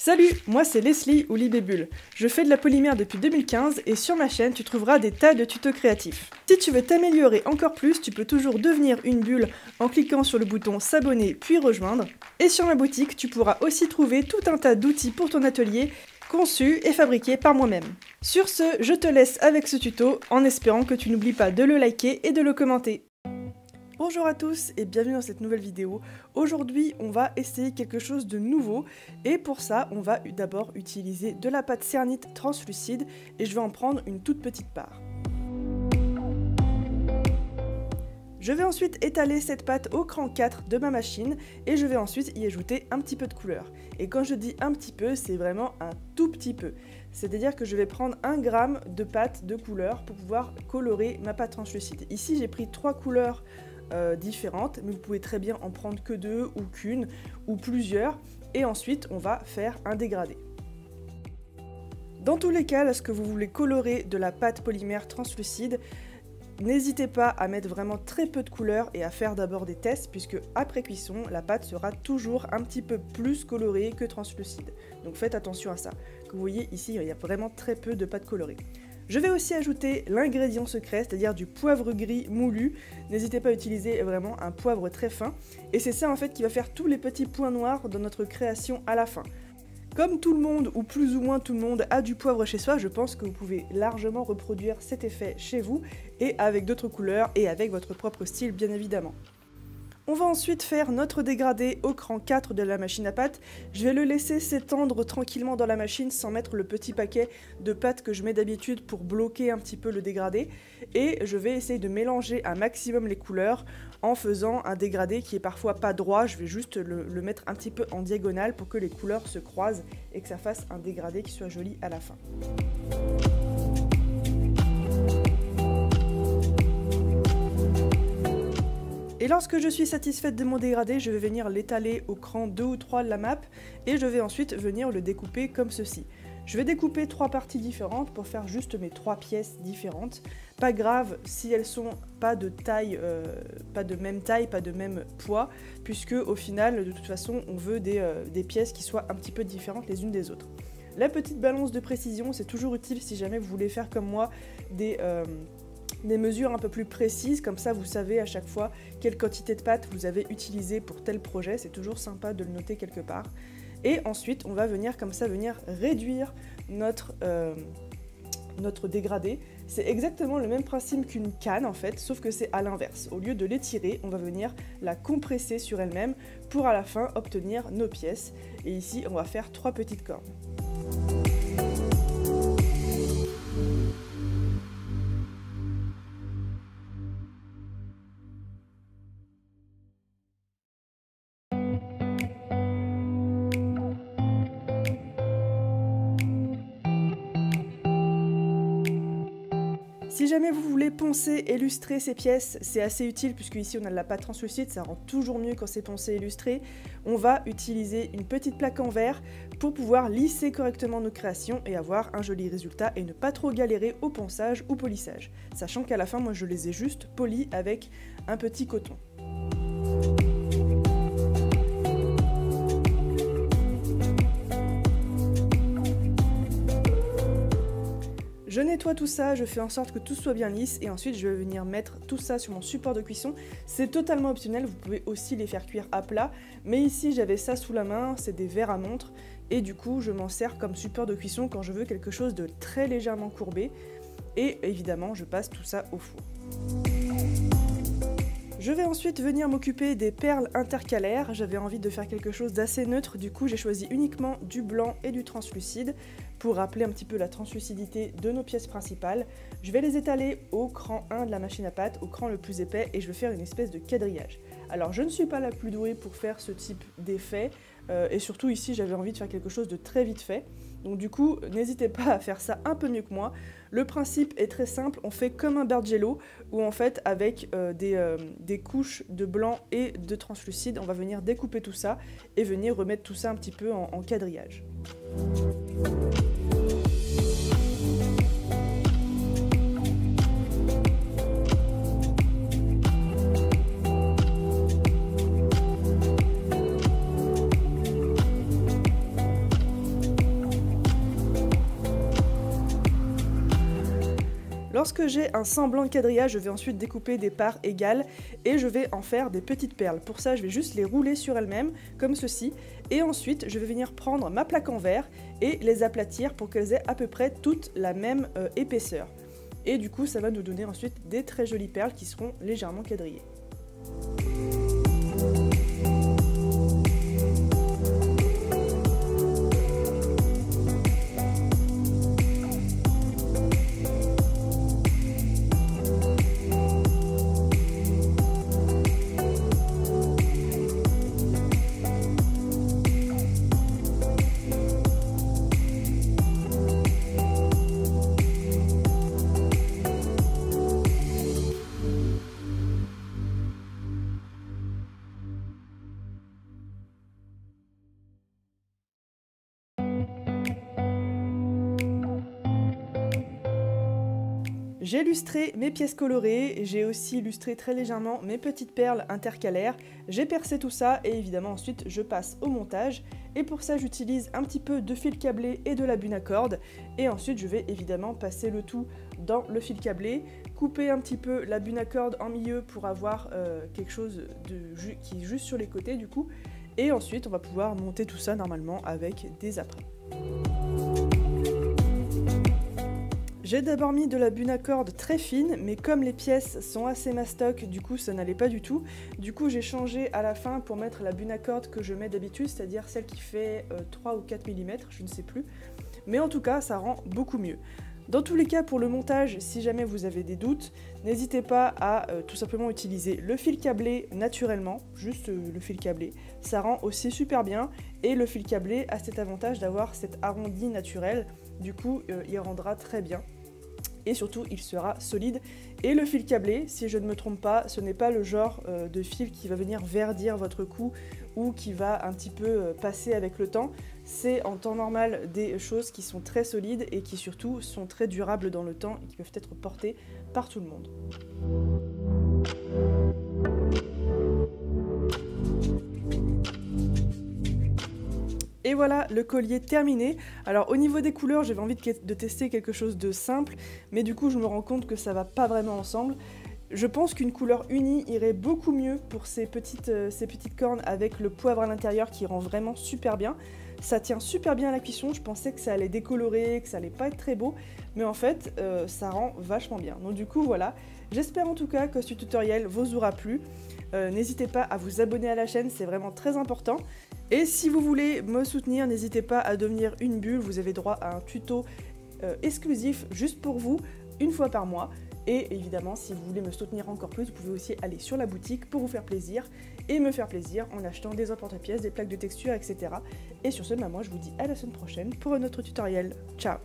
Salut, moi c'est Leslie ou Libébule. Je fais de la polymère depuis 2015 et sur ma chaîne tu trouveras des tas de tutos créatifs. Si tu veux t'améliorer encore plus, tu peux toujours devenir une bulle en cliquant sur le bouton s'abonner puis rejoindre. Et sur ma boutique, tu pourras aussi trouver tout un tas d'outils pour ton atelier conçus et fabriqués par moi-même. Sur ce, je te laisse avec ce tuto en espérant que tu n'oublies pas de le liker et de le commenter. Bonjour à tous et bienvenue dans cette nouvelle vidéo. Aujourd'hui, on va essayer quelque chose de nouveau et pour ça, on va d'abord utiliser de la pâte cernite translucide et je vais en prendre une toute petite part. Je vais ensuite étaler cette pâte au cran 4 de ma machine et je vais ensuite y ajouter un petit peu de couleur. Et quand je dis un petit peu, c'est vraiment un tout petit peu. C'est-à-dire que je vais prendre 1 gramme de pâte de couleur pour pouvoir colorer ma pâte translucide. Ici, j'ai pris 3 couleurs différentes, mais vous pouvez très bien en prendre que 2 ou qu'une ou plusieurs et ensuite on va faire un dégradé. Dans tous les cas, lorsque vous voulez colorer de la pâte polymère translucide, n'hésitez pas à mettre vraiment très peu de couleur et à faire d'abord des tests puisque après cuisson, la pâte sera toujours un petit peu plus colorée que translucide. Donc faites attention à ça. Comme vous voyez ici, il y a vraiment très peu de pâte colorée. Je vais aussi ajouter l'ingrédient secret, c'est-à-dire du poivre gris moulu. N'hésitez pas à utiliser vraiment un poivre très fin. Et c'est ça en fait qui va faire tous les petits points noirs dans notre création à la fin. Comme tout le monde, ou plus ou moins tout le monde, a du poivre chez soi, je pense que vous pouvez largement reproduire cet effet chez vous, et avec d'autres couleurs, et avec votre propre style bien évidemment. On va ensuite faire notre dégradé au cran 4 de la machine à pâte. Je vais le laisser s'étendre tranquillement dans la machine sans mettre le petit paquet de pâte que je mets d'habitude pour bloquer un petit peu le dégradé. Et je vais essayer de mélanger un maximum les couleurs en faisant un dégradé qui est parfois pas droit. Je vais juste le mettre un petit peu en diagonale pour que les couleurs se croisent et que ça fasse un dégradé qui soit joli à la fin. Et lorsque je suis satisfaite de mon dégradé, je vais venir l'étaler au cran 2 ou 3 de la map et je vais ensuite venir le découper comme ceci. Je vais découper 3 parties différentes pour faire juste mes 3 pièces différentes. Pas grave si elles sont pas de taille, pas de même taille, pas de même poids, puisque au final, de toute façon, on veut des pièces qui soient un petit peu différentes les unes des autres. La petite balance de précision, c'est toujours utile si jamais vous voulez faire comme moi des mesures un peu plus précises, comme ça vous savez à chaque fois quelle quantité de pâte vous avez utilisé pour tel projet, c'est toujours sympa de le noter quelque part. Et ensuite on va venir comme ça réduire notre dégradé. C'est exactement le même principe qu'une canne en fait, sauf que c'est à l'inverse. Au lieu de l'étirer, on va venir la compresser sur elle-même pour à la fin obtenir nos pièces. Et ici on va faire 3 petites cornes. Si jamais vous voulez poncer, illustrer ces pièces, c'est assez utile puisque ici on a de la pâte translucide, ça rend toujours mieux quand c'est poncé, illustré. On va utiliser une petite plaque en verre pour pouvoir lisser correctement nos créations et avoir un joli résultat et ne pas trop galérer au ponçage ou polissage. Sachant qu'à la fin, moi je les ai juste polis avec un petit coton. Je nettoie tout ça, je fais en sorte que tout soit bien lisse et ensuite je vais venir mettre tout ça sur mon support de cuisson. C'est totalement optionnel, vous pouvez aussi les faire cuire à plat, mais ici j'avais ça sous la main, c'est des verres à montre et du coup je m'en sers comme support de cuisson quand je veux quelque chose de très légèrement courbé et évidemment je passe tout ça au four. Je vais ensuite venir m'occuper des perles intercalaires, j'avais envie de faire quelque chose d'assez neutre, du coup j'ai choisi uniquement du blanc et du translucide pour rappeler un petit peu la translucidité de nos pièces principales. Je vais les étaler au cran 1 de la machine à pâte, au cran le plus épais et je vais faire une espèce de quadrillage. Alors je ne suis pas la plus douée pour faire ce type d'effet et surtout ici j'avais envie de faire quelque chose de très vite fait. Donc du coup, n'hésitez pas à faire ça un peu mieux que moi. Le principe est très simple, on fait comme un Bargello, où en fait avec des couches de blanc et de translucide, on va venir découper tout ça et venir remettre tout ça un petit peu en quadrillage. Lorsque j'ai un semblant de quadrillage, je vais ensuite découper des parts égales et je vais en faire des petites perles. Pour ça, je vais juste les rouler sur elles-mêmes, comme ceci, et ensuite je vais venir prendre ma plaque en verre et les aplatir pour qu'elles aient à peu près toutes la même épaisseur. Et du coup, ça va nous donner ensuite des très jolies perles qui seront légèrement quadrillées. J'ai lustré mes pièces colorées, j'ai aussi lustré très légèrement mes petites perles intercalaires, j'ai percé tout ça et évidemment ensuite je passe au montage et pour ça j'utilise un petit peu de fil câblé et de la bune à corde et ensuite je vais évidemment passer le tout dans le fil câblé, couper un petit peu la bune à corde en milieu pour avoir quelque chose qui est juste sur les côtés du coup et ensuite on va pouvoir monter tout ça normalement avec des apprêts. J'ai d'abord mis de la bune à corde très fine, mais comme les pièces sont assez mastoc, du coup ça n'allait pas du tout. Du coup j'ai changé à la fin pour mettre la bune à corde que je mets d'habitude, c'est-à-dire celle qui fait 3 ou 4 mm, je ne sais plus. Mais en tout cas ça rend beaucoup mieux. Dans tous les cas pour le montage, si jamais vous avez des doutes, n'hésitez pas à tout simplement utiliser le fil câblé naturellement, juste le fil câblé. Ça rend aussi super bien et le fil câblé a cet avantage d'avoir cet arrondi naturel, du coup il rendra très bien. Et surtout il sera solide. Et le fil câblé, si je ne me trompe pas, ce n'est pas le genre de fil qui va venir verdir votre cou ou qui va un petit peu passer avec le temps. C'est en temps normal des choses qui sont très solides et qui surtout sont très durables dans le temps et qui peuvent être portées par tout le monde. Et voilà le collier terminé. Alors au niveau des couleurs, j'avais envie de tester quelque chose de simple, mais du coup je me rends compte que ça va pas vraiment ensemble. Je pense qu'une couleur unie irait beaucoup mieux pour ces petites cornes avec le poivre à l'intérieur qui rend vraiment super bien. Ça tient super bien à la cuisson, je pensais que ça allait décolorer, que ça allait pas être très beau, mais en fait ça rend vachement bien. Donc du coup voilà, j'espère en tout cas que ce tutoriel vous aura plu. N'hésitez pas à vous abonner à la chaîne, c'est vraiment très important. Et si vous voulez me soutenir, n'hésitez pas à devenir une bulle, vous avez droit à un tuto exclusif juste pour vous, une fois par mois. Et évidemment, si vous voulez me soutenir encore plus, vous pouvez aussi aller sur la boutique pour vous faire plaisir et me faire plaisir en achetant des emporte-pièces, des plaques de texture, etc. Et sur ce, moi je vous dis à la semaine prochaine pour un autre tutoriel. Ciao!